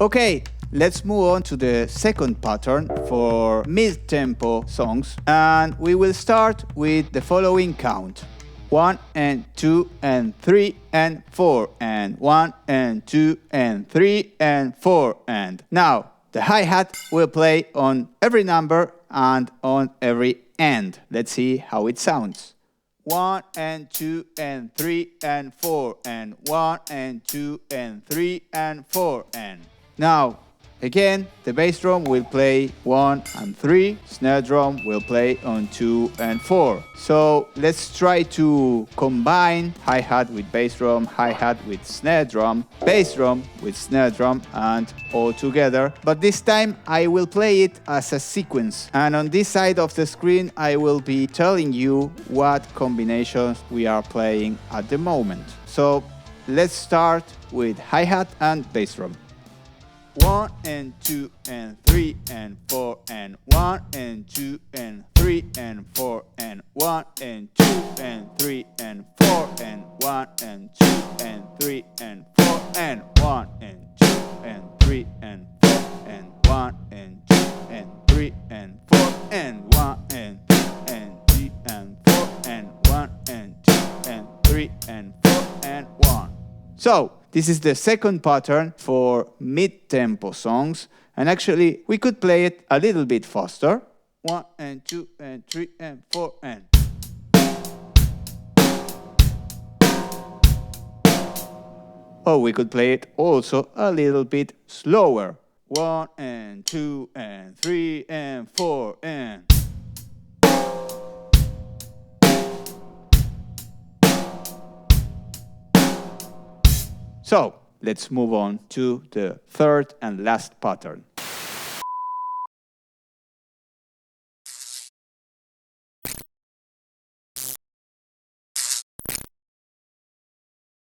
Okay, let's move on to the second pattern for mid-tempo songs, and we will start with the following count: 1 and 2 and 3 and 4 and 1 and 2 and 3 and 4 and. Now, the hi-hat will play on every number and on every end. Let's see how it sounds. 1 and 2 and 3 and 4 and 1 and 2 and 3 and 4 and. Now, again, the bass drum will play 1 and 3, snare drum will play on 2 and 4. So let's try to combine hi-hat with bass drum, hi-hat with snare drum, bass drum with snare drum, and all together. But this time I will play it as a sequence. And on this side of the screen I will be telling you what combinations we are playing at the moment. So let's start with hi-hat and bass drum. 1 and 2 and 3 and 4 and 1 and 2 and 3 and 4 and 1 and 2 and 3 and 4 and 1 and 2 and 3 and 4 and 1 and 2 and 3 and 4 and 1 and 2 and 3 and 4 and 1 and 2 and 3 and 4 and 1 and 2 and 3 and 4 and 1. So, this is the second pattern for mid-tempo songs, and actually we could play it a little bit faster. 1 and 2 and 3 and 4 and. Or we could play it also a little bit slower. 1 and 2 and 3 and 4 and. So, let's move on to the third and last pattern.